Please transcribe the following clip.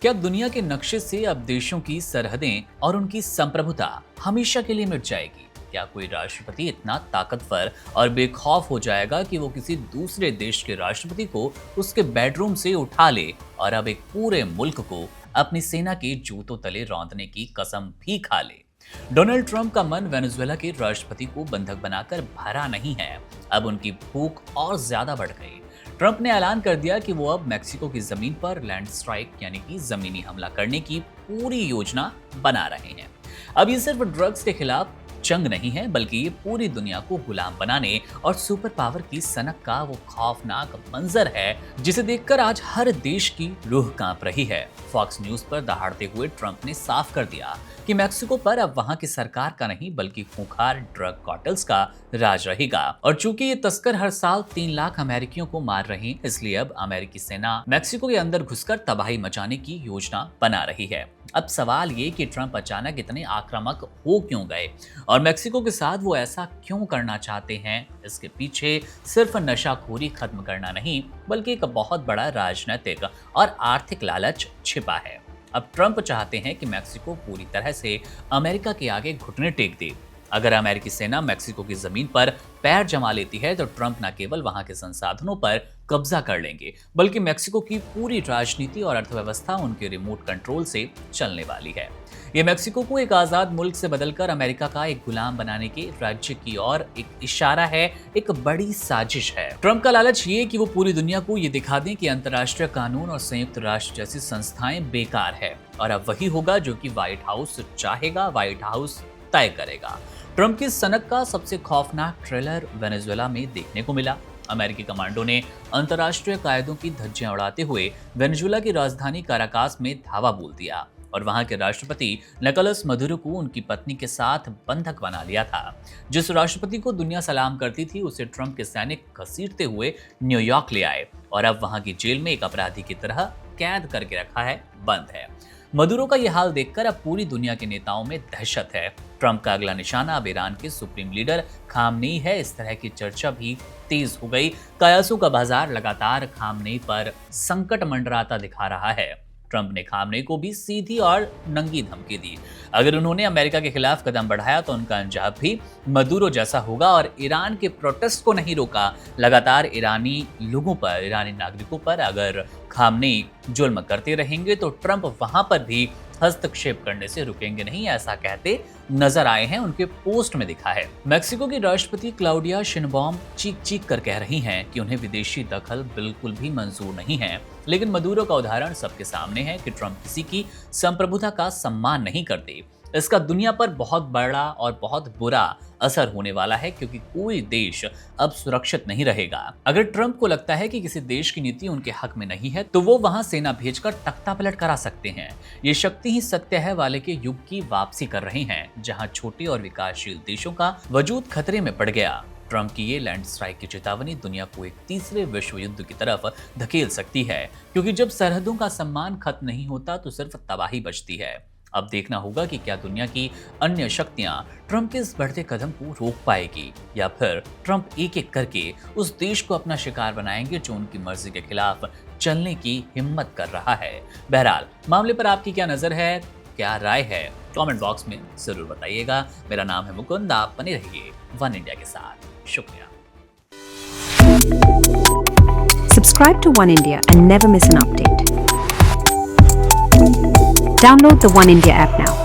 क्या दुनिया के नक्शे से अब देशों की सरहदें और उनकी संप्रभुता हमेशा के लिए मिट जाएगी? क्या कोई राष्ट्रपति इतना ताकतवर और बेखौफ हो जाएगा कि वो किसी दूसरे देश के राष्ट्रपति को उसके बेडरूम से उठा ले और अब एक पूरे मुल्क को अपनी सेना के जूतों तले रौंदने की कसम भी खा ले? डोनाल्ड ट्रंप का मन वेनेजुएला के राष्ट्रपति को बंधक बनाकर भरा नहीं है, अब उनकी भूख और ज्यादा बढ़ गई। ट्रंप ने ऐलान कर दिया कि वो अब मेक्सिको की जमीन पर लैंड स्ट्राइक यानी कि जमीनी हमला करने की पूरी योजना बना रहे हैं। अब ये सिर्फ ड्रग्स के खिलाफ जंग नहीं है, बल्कि ये पूरी दुनिया को गुलाम बनाने और सुपर पावर की सनक का वो खौफनाक मंजर है जिसे देखकर आज हर देश की रूह कांप रही है। फॉक्स न्यूज पर दहाड़ते हुए ट्रंप ने साफ कर दिया कि मेक्सिको पर अब वहां की सरकार का नहीं बल्कि खूंखार ड्रग कार्टेल्स का राज रहेगा। और चूंकि ये तस्कर हर साल 3 लाख अमेरिकियों को मार रहे हैं, इसलिए अब अमेरिकी सेना मेक्सिको के अंदर घुसकर तबाही मचाने की योजना बना रही है। अब सवाल ये कि ट्रंप अचानक इतने आक्रामक हो क्यों गए और मेक्सिको के साथ वो ऐसा क्यों करना चाहते हैं? इसके पीछे सिर्फ नशाखोरी खत्म करना नहीं बल्कि एक बहुत बड़ा राजनीतिक और आर्थिक लालच छिपा है। अब ट्रंप चाहते हैं कि मेक्सिको पूरी तरह से अमेरिका के आगे घुटने टेक दे। अगर अमेरिकी सेना मेक्सिको की जमीन पर पैर जमा लेती है तो ट्रंप न केवल वहां के संसाधनों पर कब्जा कर लेंगे बल्कि मेक्सिको की पूरी राजनीति और अर्थव्यवस्था उनके रिमोट कंट्रोल से चलने वाली है। ये मेक्सिको को एक आजाद मुल्क से बदलकर अमेरिका का एक गुलाम बनाने के राज्य की ओर एक इशारा है, एक बड़ी साजिश है। ट्रंप का लालच ये कि वो पूरी दुनिया को ये दिखा दें कि अंतर्राष्ट्रीय कानून और संयुक्त राष्ट्र जैसी संस्थाएं बेकार है और अब वही होगा जो कि व्हाइट हाउस चाहेगा, व्हाइट हाउस तय करेगा। ट्रंप की सनक का सबसे खौफनाक ट्रेलर वेनेजुएला में देखने को मिला। अमेरिकी कमांडो ने अंतर्राष्ट्रीय कायदों की धज्जियां उड़ाते हुए वेनेजुएला की राजधानी काराकास में धावा बोल दिया और वहां के राष्ट्रपति निकोलस मदुरो को उनकी पत्नी के साथ बंधक बना लिया था। जिस राष्ट्रपति को दुनिया सलाम करती थी उसे ट्रंप के सैनिक घसीटते हुए न्यूयॉर्क ले आए और अब वहां की जेल में एक अपराधी की तरह कैद करके रखा है, बंद है। मदुरो का यह हाल देखकर अब पूरी दुनिया के नेताओं में दहशत है। ट्रंप का अगला निशाना अब ईरान के सुप्रीम लीडर खामनेई है। इस तरह की चर्चा भी तेज हो गई। कयासों का बाजार लगातार खामनेई पर संकट मंडराता दिखा रहा है। ट्रंप ने खामनेई को भी सीधी और नंगी धमकी दी। अगर उन्होंने अमेरिका के खिलाफ कदम बढ़ाया तो उनका अंजाम भी मदुरो जैसा होगा और ईरान के प्रोटेस्ट को नहीं रोका। लगातार ईरानी लोगों पर, ईरानी नागरिकों पर अगर खामनेई जुल्म करते रहेंगे तो ट्रंप वहां पर भी हस्तक्षेप करने से रुकेंगे नहीं, ऐसा कहते नजर आए हैं। उनके पोस्ट में दिखा है। मेक्सिको की राष्ट्रपति क्लाउडिया शिनबॉम चीख चीख कर कह रही हैं कि उन्हें विदेशी दखल बिल्कुल भी मंजूर नहीं है, लेकिन मदुरो का उदाहरण सबके सामने है कि ट्रंप किसी की संप्रभुता का सम्मान नहीं करते। इसका दुनिया पर बहुत बड़ा और बहुत बुरा असर होने वाला है क्योंकि कोई देश अब सुरक्षित नहीं रहेगा। अगर ट्रंप को लगता है कि किसी देश की नीति उनके हक में नहीं है तो वो वहां सेना भेजकर तख्ता पलट करा सकते हैं। ये शक्ति ही सत्य है वाले के युग की वापसी कर रहे हैं जहां छोटे और विकासशील देशों का वजूद खतरे में पड़ गया। ट्रंप की ये लैंड स्ट्राइक की चेतावनी दुनिया को एक तीसरे विश्व युद्ध की तरफ धकेल सकती है क्योंकि जब सरहदों का सम्मान खत्म नहीं होता तो सिर्फ तबाही बचती है। अब देखना होगा कि क्या दुनिया की अन्य शक्तियां ट्रंप के इस बढ़ते कदम को रोक पाएगी या फिर ट्रंप एक एक करके उस देश को अपना शिकार बनाएंगे जो उनकी मर्जी के खिलाफ चलने की हिम्मत कर रहा है। बहरहाल मामले पर आपकी क्या नजर है, क्या राय है, कमेंट बॉक्स में जरूर बताइएगा। मेरा नाम है मुकुंद, आप बने रहिए वन इंडिया के साथ। शुक्रिया। Subscribe to One India and never miss an update. Download the One India app now.